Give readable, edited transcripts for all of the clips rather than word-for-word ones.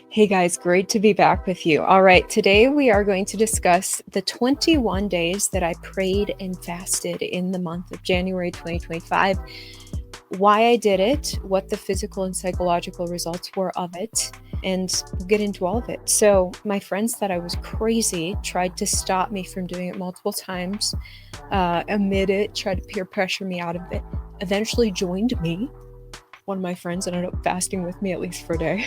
Hey guys, great to be back with you. All right, today we are going to discuss the 21 days that I prayed and fasted in the month of January 2025, why I did it, what the physical and psychological results were of it, and we'll get into all of it. So, my friends thought I was crazy, tried to stop me from doing it multiple times, amid it, tried to peer pressure me out of it, eventually joined me. One of my friends ended up fasting with me at least for a day.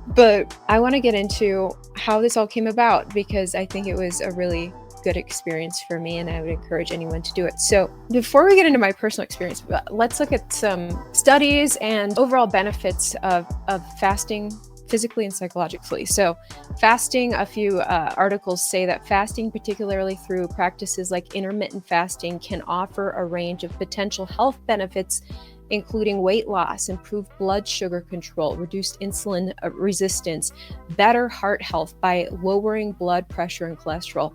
But I want to get into how this all came about because I think it was a really good experience for me and I would encourage anyone to do it. So before we get into my personal experience, let's look at some studies and overall benefits of fasting physically and psychologically. So fasting, a few articles say that fasting, particularly through practices like intermittent fasting, can offer a range of potential health benefits, including weight loss, improved blood sugar control, reduced insulin resistance, better heart health by lowering blood pressure and cholesterol,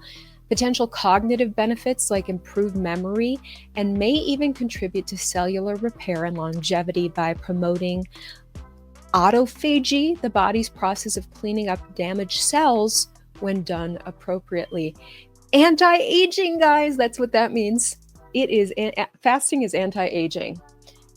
potential cognitive benefits like improved memory, and may even contribute to cellular repair and longevity by promoting autophagy, the body's process of cleaning up damaged cells when done appropriately. Anti-aging, guys, that's what that means. Fasting is anti-aging.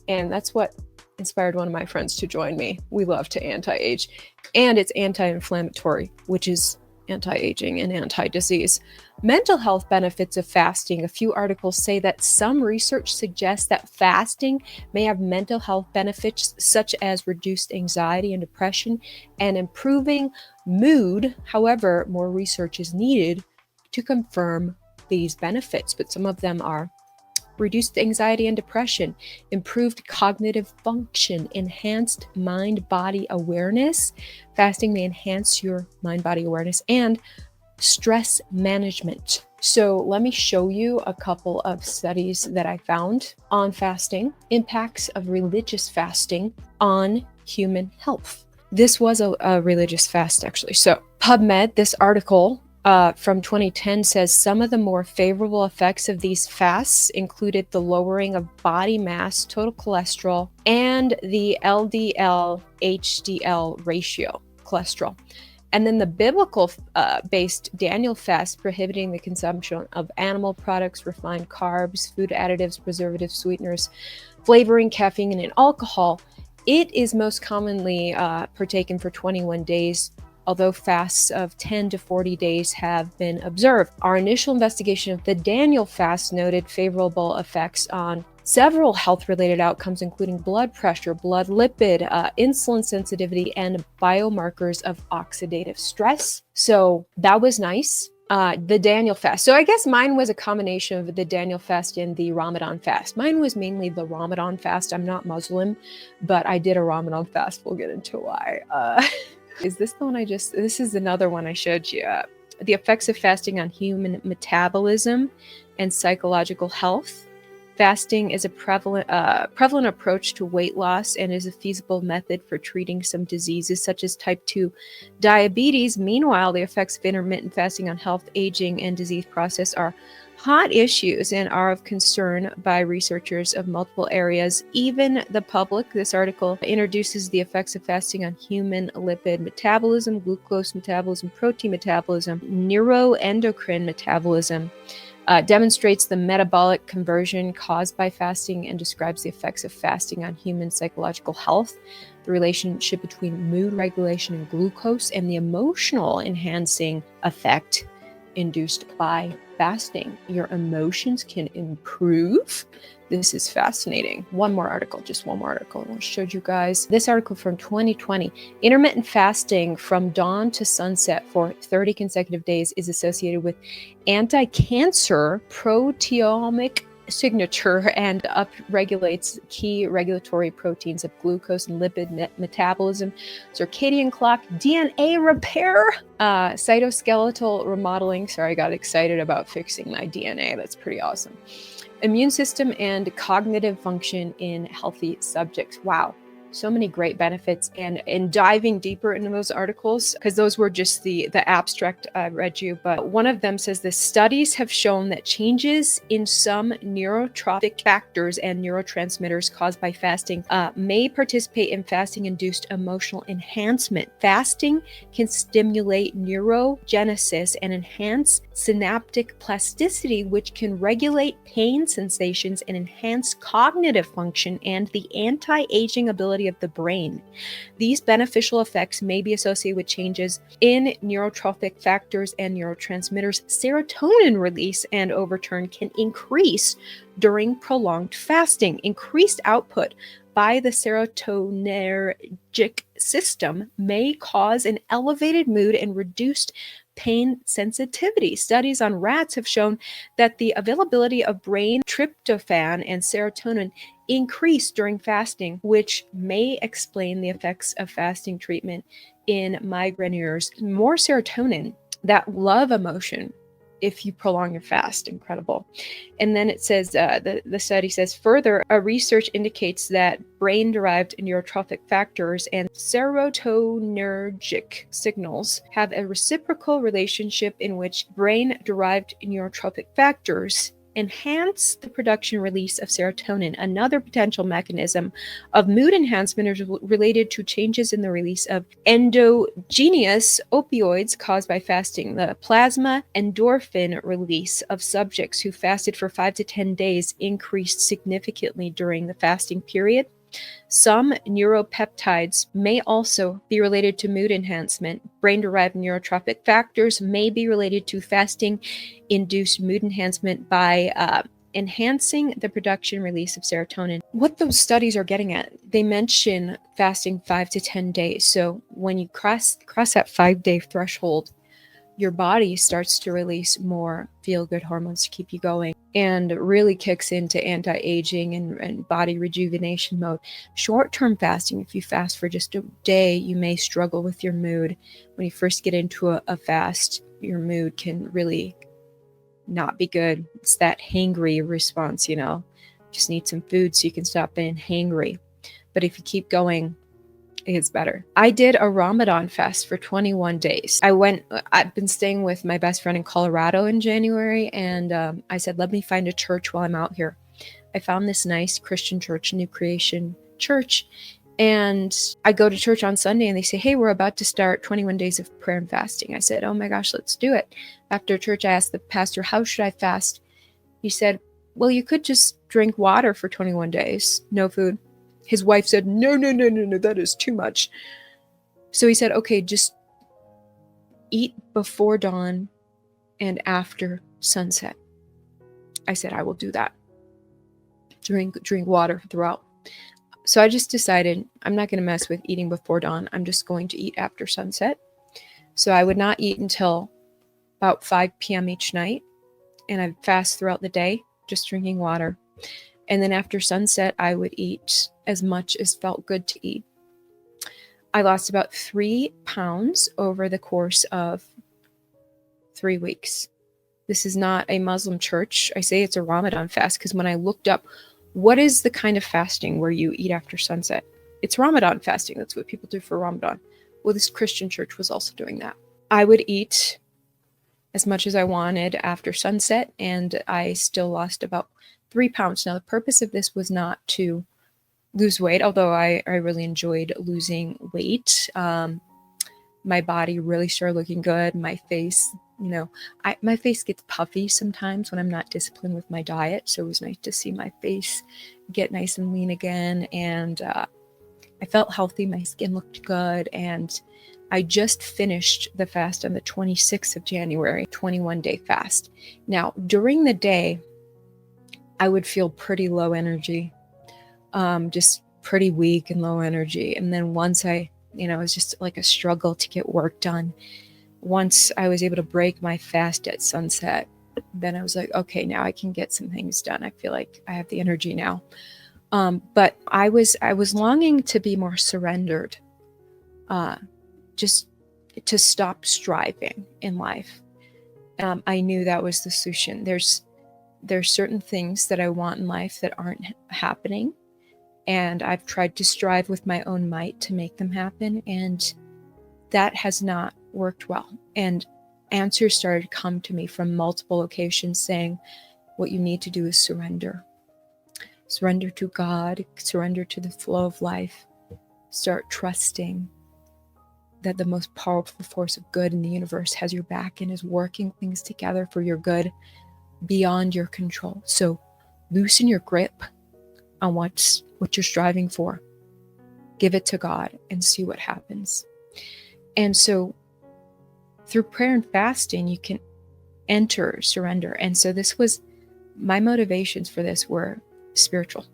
And that's what inspired one of my friends to join me. We love to anti-age. And it's anti-inflammatory, which is anti-aging and anti-disease. Mental health benefits of fasting. A few articles say that some research suggests that fasting may have mental health benefits such as reduced anxiety and depression and improving mood. However, more research is needed to confirm these benefits, but some of them are reduced anxiety and depression, improved cognitive function, enhanced mind-body awareness. Fasting may enhance your mind-body awareness and stress management. So let me show you a couple of studies that I found on fasting, impacts of religious fasting on human health. This was a religious fast, actually. So PubMed, this article from 2010 says some of the more favorable effects of these fasts included the lowering of body mass, total cholesterol, and the LDL-HDL ratio, cholesterol. And then the biblical-based Daniel fast prohibiting the consumption of animal products, refined carbs, food additives, preservatives, sweeteners, flavoring, caffeine, and alcohol. It is most commonly partaken for 21 days, although fasts of 10 to 40 days have been observed. Our initial investigation of the Daniel fast noted favorable effects on several health-related outcomes, including blood pressure, blood lipid, insulin sensitivity, and biomarkers of oxidative stress. So that was nice. The Daniel fast. So I guess mine was a combination of the Daniel fast and the Ramadan fast. Mine was mainly the Ramadan fast. I'm not Muslim, but I did a Ramadan fast. We'll get into why. Is this the one this is another one I showed you. The effects of fasting on human metabolism and psychological health. Fasting is a prevalent approach to weight loss and is a feasible method for treating some diseases such as type 2 diabetes. Meanwhile, the effects of intermittent fasting on health, aging, and disease process are hot issues and are of concern by researchers of multiple areas, even the public. This article introduces the effects of fasting on human lipid metabolism, glucose metabolism, protein metabolism, neuroendocrine metabolism, demonstrates the metabolic conversion caused by fasting, and describes the effects of fasting on human psychological health, the relationship between mood regulation and glucose, and the emotional enhancing effect induced by fasting. Your emotions can improve. This is fascinating. Just one more article I showed you guys. This article from 2020, intermittent fasting from dawn to sunset for 30 consecutive days is associated with anti-cancer proteomic signature and upregulates key regulatory proteins of glucose and lipid metabolism, circadian clock, DNA repair, cytoskeletal remodeling. Sorry, I got excited about fixing my DNA. That's pretty awesome. Immune system and cognitive function in healthy subjects. Wow. So many great benefits. And in diving deeper into those articles, because those were just the abstract I read you, but one of them says the studies have shown that changes in some neurotrophic factors and neurotransmitters caused by fasting may participate in fasting-induced emotional enhancement. Fasting can stimulate neurogenesis and enhance synaptic plasticity, which can regulate pain sensations and enhance cognitive function and the anti-aging ability of the brain. These beneficial effects may be associated with changes in neurotrophic factors and neurotransmitters. Serotonin release and over turn can increase during prolonged fasting. Increased output by the serotonergic system may cause an elevated mood and reduced pain sensitivity. Studies on rats have shown that the availability of brain tryptophan and serotonin increase during fasting, which may explain the effects of fasting treatment in migraineurs. More serotonin, that love emotion, if you prolong your fast. Incredible. And then it says, the study says, further, research indicates that brain-derived neurotrophic factors and serotonergic signals have a reciprocal relationship in which brain-derived neurotropic factors enhance the production release of serotonin. Another potential mechanism of mood enhancement is related to changes in the release of endogenous opioids caused by fasting. The plasma endorphin release of subjects who fasted for 5 to 10 days increased significantly during the fasting period. Some neuropeptides may also be related to mood enhancement. Brain-derived neurotropic factors may be related to fasting-induced mood enhancement by enhancing the production release of serotonin. What those studies are getting at, they mention fasting 5 to 10 days. So when you cross that 5-day threshold, your body starts to release more feel-good hormones to keep you going and really kicks into anti-aging and body rejuvenation mode. Short-term fasting, if you fast for just a day, you may struggle with your mood. When you first get into a fast, your mood can really not be good. It's that hangry response, just need some food so you can stop being hangry. But if you keep going, it gets better. I did a Ramadan fast for 21 days. I've been staying with my best friend in Colorado in January, and I said, let me find a church while I'm out here. I found this nice Christian church, New Creation Church, and I go to church on Sunday and they say, hey, we're about to start 21 days of prayer and fasting. I said, oh my gosh, let's do it. After church, I asked the pastor, how should I fast? He said, well, you could just drink water for 21 days, no food. His wife said, no, that is too much. So he said, okay, just eat before dawn and after sunset. I said, I will do that. Drink water throughout. So I just decided I'm not going to mess with eating before dawn. I'm just going to eat after sunset. So I would not eat until about 5 p.m. each night. And I'd fast throughout the day, just drinking water. And then after sunset, I would eat as much as felt good to eat. I lost about 3 pounds over the course of 3 weeks. This is not a Muslim church. I say it's a Ramadan fast because when I looked up, what is the kind of fasting where you eat after sunset? It's Ramadan fasting. That's what people do for Ramadan. Well, this Christian church was also doing that. I would eat as much as I wanted after sunset, and I still lost about 3 pounds. Now, the purpose of this was not to lose weight, although I really enjoyed losing weight. My body really started looking good. My face, my face gets puffy sometimes when I'm not disciplined with my diet. So it was nice to see my face get nice and lean again. And I felt healthy. My skin looked good. And I just finished the fast on the 26th of January, 21-day fast. Now, during the day, I would feel pretty low energy, just pretty weak and low energy. And then once it was just like a struggle to get work done. Once I was able to break my fast at sunset, then I was like, okay, now I can get some things done. I feel like I have the energy now. But I was longing to be more surrendered, just to stop striving in life. I knew that was the solution. There's certain things that I want in life that aren't happening. And I've tried to strive with my own might to make them happen, and that has not worked well. And answers started to come to me from multiple locations saying, what you need to do is surrender. Surrender to God, surrender to the flow of life. Start trusting that the most powerful force of good in the universe has your back and is working things together for your good beyond your control. So loosen your grip on what you're striving for. Give it to God and see what happens. And so through prayer and fasting, you can enter surrender. And so this was, my motivations for this were spiritual.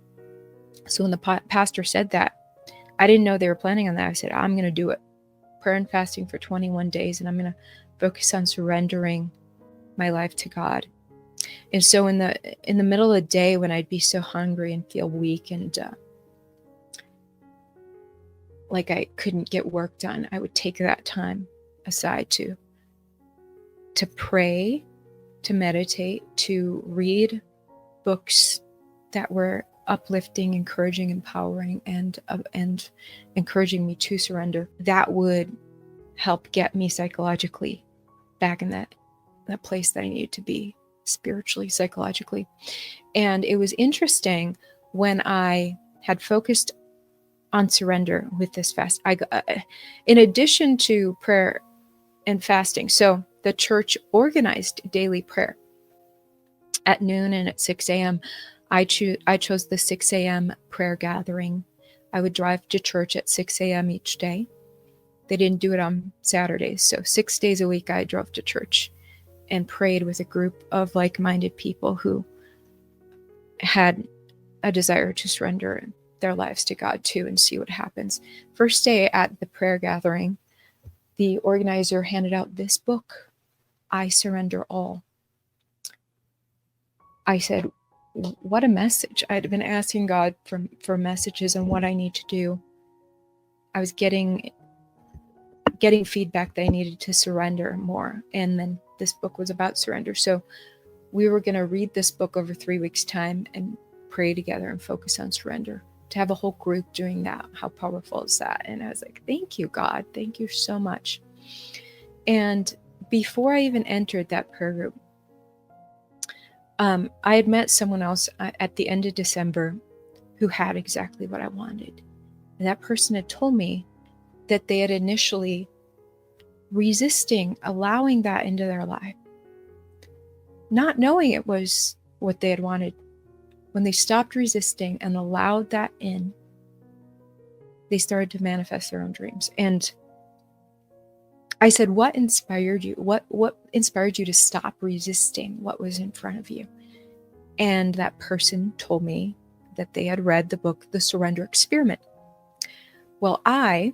So when the pastor said that, I didn't know they were planning on that. I said, I'm going to do it. Prayer and fasting for 21 days, and I'm going to focus on surrendering my life to God. And so in the middle of the day, when I'd be so hungry and feel weak and like I couldn't get work done, I would take that time aside to pray, to meditate, to read books that were uplifting, encouraging, empowering, and encouraging me to surrender. That would help get me psychologically back in that place that I needed to be, spiritually, psychologically. And it was interesting when I had focused on surrender with this fast. In addition to prayer and fasting, so the church organized daily prayer at noon and at 6 a.m. I chose the 6 a.m. prayer gathering. I would drive to church at 6 a.m. each day. They didn't do it on Saturdays. So 6 days a week, I drove to church and prayed with a group of like-minded people who had a desire to surrender their lives to God too and see what happens. First day at the prayer gathering, the organizer handed out this book, I Surrender All. I said, what a message. I'd been asking God for messages on what I need to do. I was getting feedback that I needed to surrender more. And then this book was about surrender. So we were going to read this book over 3 weeks' time and pray together and focus on surrender. To have a whole group doing that, how powerful is that? And I was like, thank you, God. Thank you so much. And before I even entered that prayer group, I had met someone else at the end of December who had exactly what I wanted. And that person had told me that they had initially resisting allowing that into their life, not knowing it was what they had wanted. When they stopped resisting and allowed that in, they started to manifest their own dreams. And I said, what inspired you? What inspired you to stop resisting what was in front of you? And that person told me that they had read the book, The Surrender Experiment. Well, I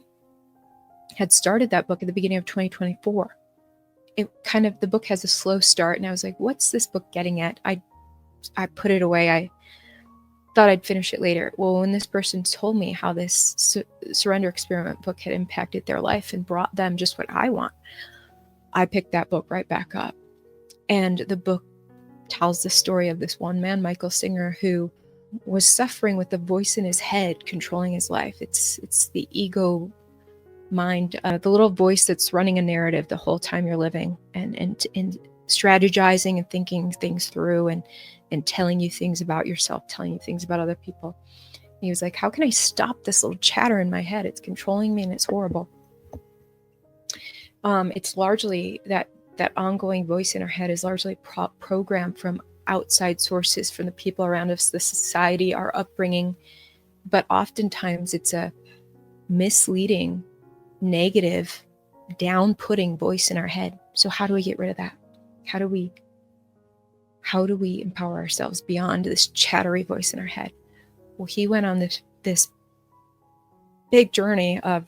had started that book at the beginning of 2024. The book has a slow start, and I was like, what's this book getting at? I put it away. I thought I'd finish it later. Well, when this person told me how this Surrender Experiment book had impacted their life and brought them just what I want, I picked that book right back up. And the book tells the story of this one man, Michael Singer, who was suffering with the voice in his head controlling his life. It's the ego mind, the little voice that's running a narrative the whole time you're living and strategizing and thinking things through and telling you things about yourself, telling you things about other people. And he was like, how can I stop this little chatter in my head? It's controlling me and it's horrible. It's largely that ongoing voice in our head is largely programmed from outside sources, from the people around us, the society, our upbringing. But oftentimes it's a misleading, negative, down-putting voice in our head. So how do we get rid of that? How do we empower ourselves beyond this chattery voice in our head? Well, he went on this big journey of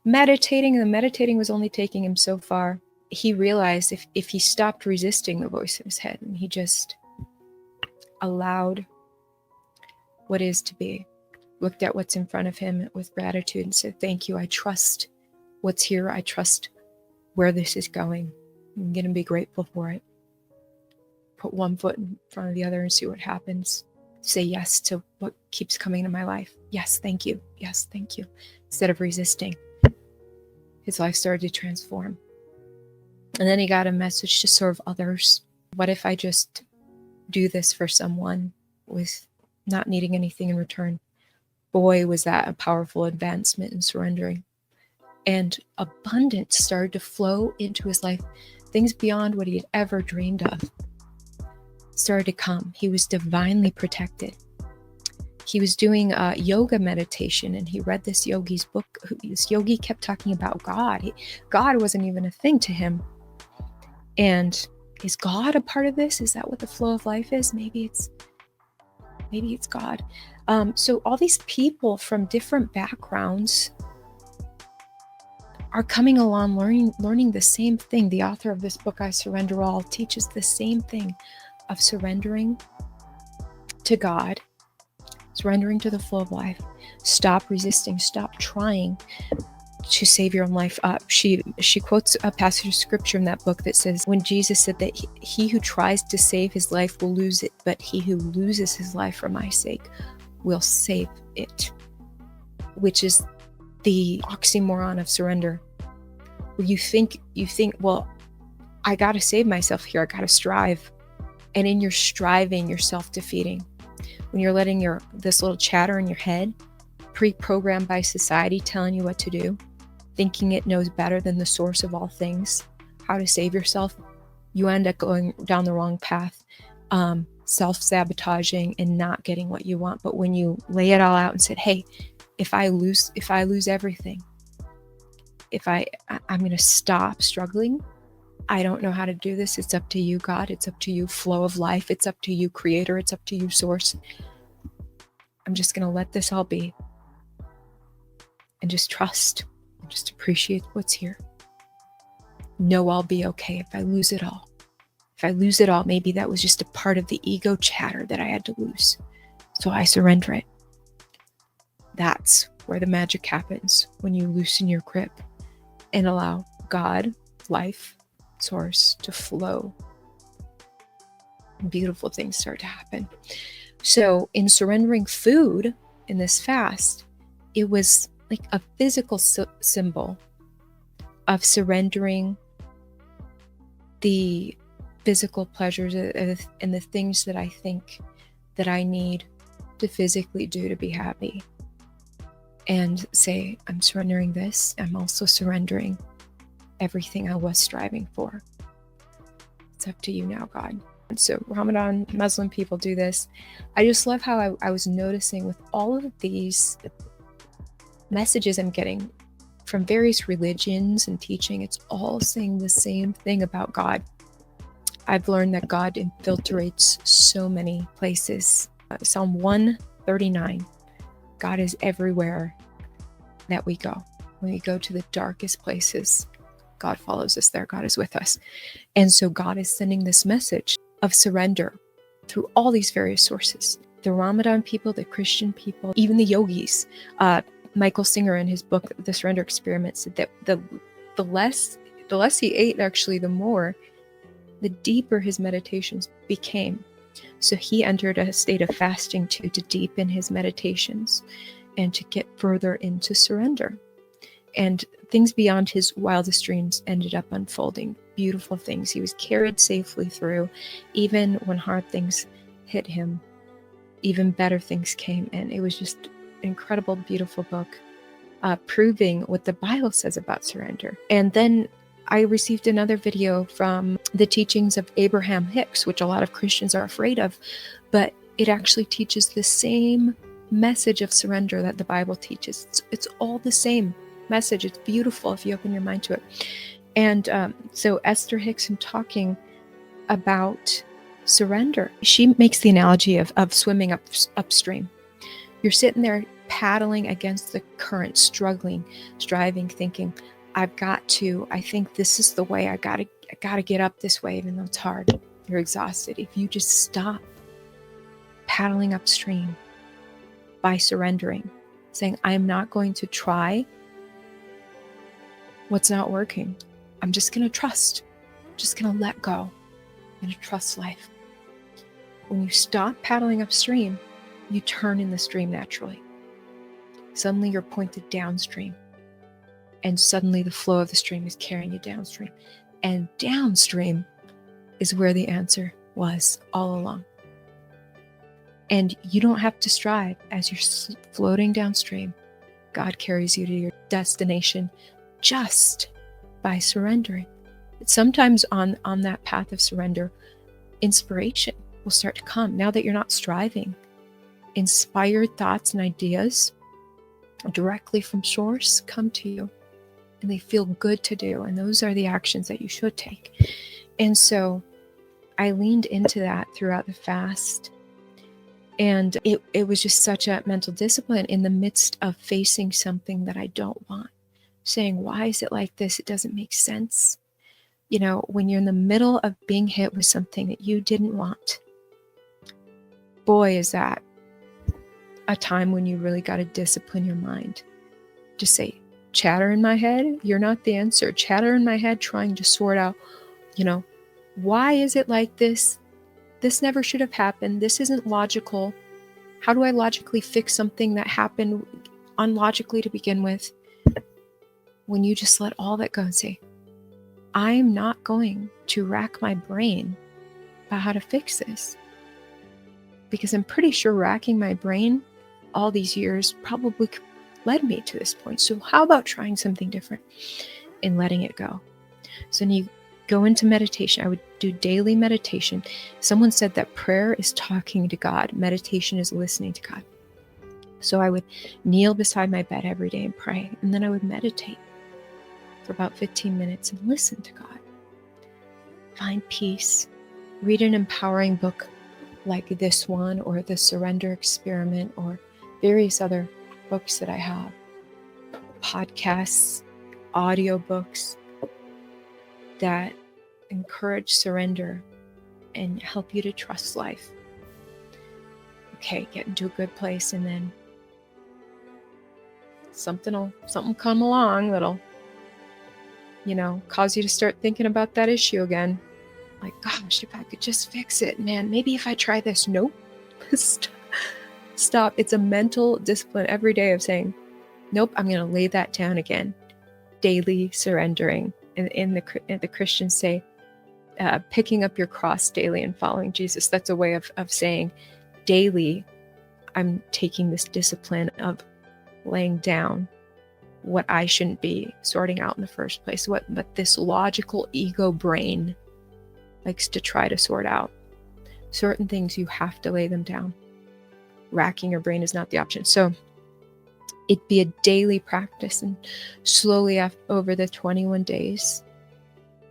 meditating, and the meditating was only taking him so far. He realized if he stopped resisting the voice in his head and he just allowed what is to be, looked at what's in front of him with gratitude and said, thank you, I trust what's here, I trust where this is going. I'm going to be grateful for it. Put one foot in front of the other and see what happens. Say yes to what keeps coming to my life. Yes, thank you. Yes, thank you. Instead of resisting, his life started to transform. And then he got a message to serve others. What if I just do this for someone with not needing anything in return? Boy, was that a powerful advancement in surrendering. And abundance started to flow into his life. Things beyond what he had ever dreamed of started to come. He was divinely protected. He was doing yoga meditation, and he read this yogi's book. This yogi kept talking about God. God wasn't even a thing to him. And is God a part of this? Is that what the flow of life is? Maybe it's God. So all these people from different backgrounds are coming along, learning the same thing. The author of this book, I Surrender All, teaches the same thing of surrendering to God, surrendering to the flow of life. Stop resisting, stop trying to save your own life. She quotes a passage of scripture in that book that says, when Jesus said that he who tries to save his life will lose it, but he who loses his life for my sake will save it, which is the oxymoron of surrender. Where you think, well, I got to save myself here. I got to strive. And in your striving, you're self-defeating. When you're letting this little chatter in your head, pre-programmed by society, telling you what to do, thinking it knows better than the source of all things, how to save yourself, you end up going down the wrong path, self-sabotaging and not getting what you want. But when you lay it all out and said, hey, if I lose everything, I'm going to stop struggling. I don't know how to do this. It's up to you, God. It's up to you, flow of life. It's up to you, creator. It's up to you, source. I'm just going to let this all be and just trust, and just appreciate what's here. Know I'll be okay if I lose it all. If I lose it all, maybe that was just a part of the ego chatter that I had to lose. So I surrender it. That's where the magic happens, when you loosen your grip and allow God, life, source to flow. Beautiful things start to happen. So in surrendering food in this fast, it was like a physical symbol of surrendering the physical pleasures and the things that I think that I need to physically do to be happy. And say, I'm surrendering this. I'm also surrendering everything I was striving for. It's up to you now, God. And so Ramadan, Muslim people do this. I just love how I was noticing with all of these messages I'm getting from various religions and teaching, it's all saying the same thing about God. I've learned that God infiltrates so many places. Psalm 139. God is everywhere that we go. When we go to the darkest places, God follows us there. God is with us. And so God is sending this message of surrender through all these various sources. The Ramadan people, the Christian people, even the yogis. Michael Singer in his book, The Surrender Experiment, said that the less he ate, actually, the deeper his meditations became. So he entered a state of fasting to deepen his meditations and to get further into surrender. And things beyond his wildest dreams ended up unfolding. Beautiful things. He was carried safely through. Even when hard things hit him, even better things came. And it was just an incredible, beautiful book, proving what the Bible says about surrender. And then I received another video from the teachings of Abraham Hicks, which a lot of Christians are afraid of, but it actually teaches the same message of surrender that the Bible teaches. It's all the same message. It's beautiful if you open your mind to it. And so Esther Hicks, talking about surrender, she makes the analogy of swimming upstream. You're sitting there paddling against the current, struggling, striving, thinking, I think this is the way. I gotta get up this way, even though it's hard. You're exhausted. If you just stop paddling upstream by surrendering, saying, I'm not going to try what's not working. I'm just going to trust. I'm just going to let go. I'm going to trust life. When you stop paddling upstream, you turn in the stream naturally. Suddenly you're pointed downstream, and suddenly the flow of the stream is carrying you downstream. And downstream is where the answer was all along. And you don't have to strive. As you're floating downstream, God carries you to your destination just by surrendering. Sometimes on that path of surrender, inspiration will start to come. Now that you're not striving, inspired thoughts and ideas directly from source come to you, and they feel good to do. And those are the actions that you should take. And so I leaned into that throughout the fast. And it was just such a mental discipline in the midst of facing something that I don't want. Saying, why is it like this? It doesn't make sense. You know, when you're in the middle of being hit with something that you didn't want, boy, is that a time when you really got to discipline your mind. Just say, chatter in my head, you're not the answer. Chatter in my head, trying to sort out, why is it like this? This never should have happened. This isn't logical. How do I logically fix something that happened unlogically to begin with? When you just let all that go and say, I'm not going to rack my brain about how to fix this. Because I'm pretty sure racking my brain all these years probably led me to this point. So how about trying something different and letting it go? So when you go into meditation, I would do daily meditation. Someone said that prayer is talking to God. Meditation is listening to God. So I would kneel beside my bed every day and pray. And then I would meditate for about 15 minutes and listen to God. Find peace. Read an empowering book like this one, or The Surrender Experiment, or various other books that I have. Podcasts, audiobooks that encourage surrender and help you to trust life. Okay, get into a good place, and then something come along that'll, cause you to start thinking about that issue again. Like, gosh, if I could just fix it, man, maybe if I try this. Nope. Stop. It's a mental discipline every day of saying, nope, I'm going to lay that down again. Daily surrendering. And the Christians say, picking up your cross daily and following Jesus. That's a way of saying daily, I'm taking this discipline of laying down what I shouldn't be sorting out in the first place. But this logical ego brain likes to try to sort out. Certain things, you have to lay them down. Racking your brain is not the option. So it'd be a daily practice, and slowly over the 21 days,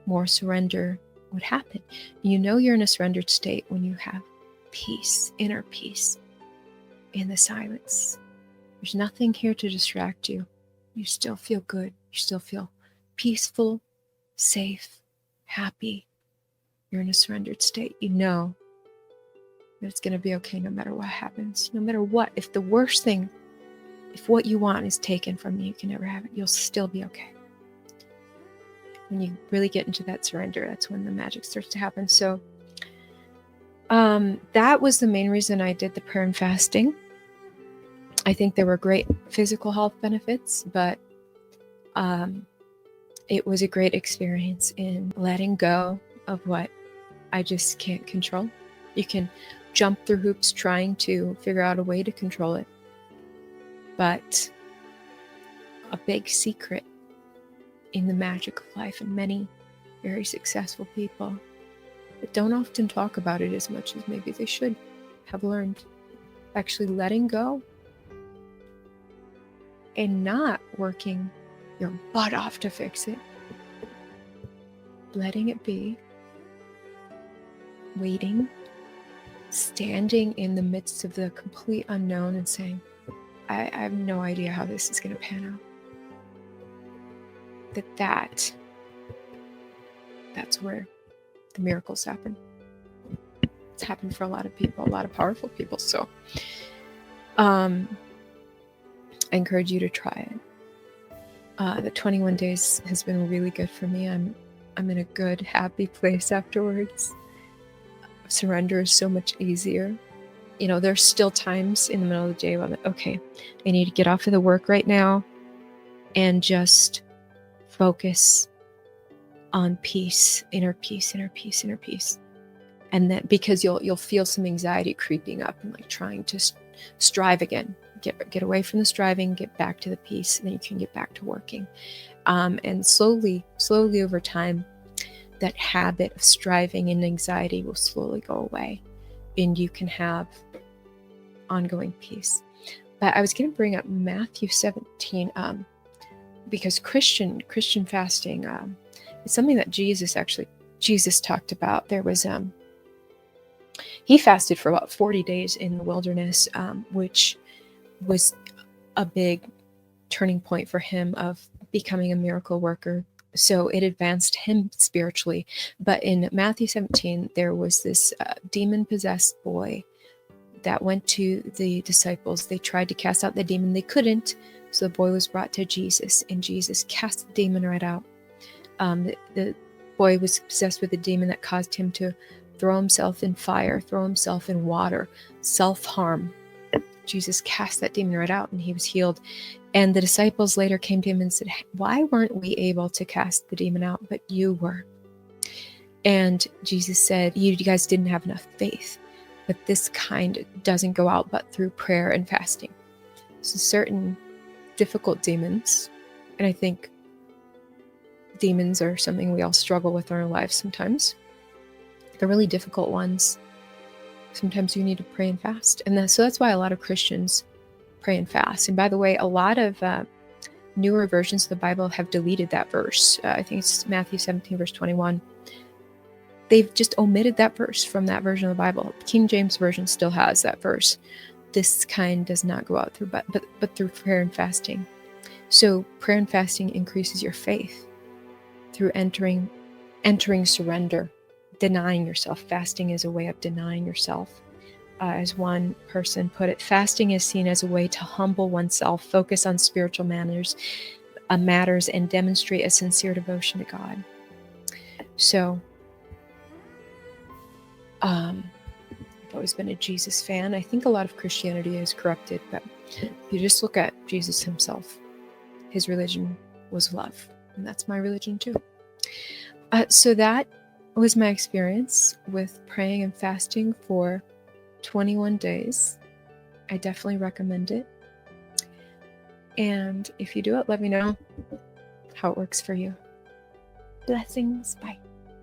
more surrender would happen. You're in a surrendered state when you have peace, inner peace, in the silence. There's nothing here to distract you. You still feel good. You still feel peaceful, safe, happy. You're in a surrendered state. You know that it's going to be okay no matter what happens. No matter what. If the worst thing, if what you want is taken from you, you can never have it. You'll still be okay. When you really get into that surrender, that's when the magic starts to happen. So that was the main reason I did the prayer and fasting. I think there were great physical health benefits, but it was a great experience in letting go of what I just can't control. You can jump through hoops trying to figure out a way to control it. But a big secret in the magic of life, and many very successful people that don't often talk about it as much as maybe they should have learned, actually letting go and not working your butt off to fix it. Letting it be. Waiting. Standing in the midst of the complete unknown and saying, I have no idea how this is going to pan out. That's where the miracles happen. It's happened for a lot of people, a lot of powerful people. So I encourage you to try it. The 21 days has been really good for me. I'm in a good, happy place afterwards. Surrender is so much easier. there's still times in the middle of the day when, okay, I need to get off of the work right now and just focus on peace, inner peace, inner peace, inner peace. And that, because you'll feel some anxiety creeping up and like trying to strive again, get away from the striving, get back to the peace, and then you can get back to working. And slowly over time, that habit of striving and anxiety will slowly go away, and you can have ongoing peace. But I was going to bring up Matthew 17, because Christian fasting is something that Jesus talked about. There was he fasted for about 40 days in the wilderness, which was a big turning point for him of becoming a miracle worker. So it advanced him spiritually. But in Matthew 17, there was this demon-possessed boy that went to the disciples. They tried to cast out the demon. They couldn't. So the boy was brought to Jesus, and Jesus cast the demon right out. The boy was possessed with a demon that caused him to throw himself in fire, throw himself in water, self-harm. Jesus cast that demon right out, and he was healed. And the disciples later came to him and said, why weren't we able to cast the demon out, but you were? And Jesus said, you guys didn't have enough faith. But this kind doesn't go out but through prayer and fasting. So certain difficult demons, and I think demons are something we all struggle with in our lives sometimes. The really difficult ones, sometimes you need to pray and fast. And so that's why a lot of Christians pray and fast. And by the way, a lot of newer versions of the Bible have deleted that verse. I think it's Matthew 17, verse 21. They've just omitted that verse from that version of the Bible. King James Version still has that verse. This kind does not go out through, but through prayer and fasting. So prayer and fasting increases your faith through entering surrender, denying yourself. Fasting is a way of denying yourself. As one person put it, fasting is seen as a way to humble oneself, focus on spiritual matters, and demonstrate a sincere devotion to God. So, I've always been a Jesus fan. I think a lot of Christianity is corrupted, but if you just look at Jesus himself, his religion was love, and that's my religion too. So that was my experience with praying and fasting for 21 days. I definitely recommend it. And if you do it, let me know how it works for you. Blessings. Bye.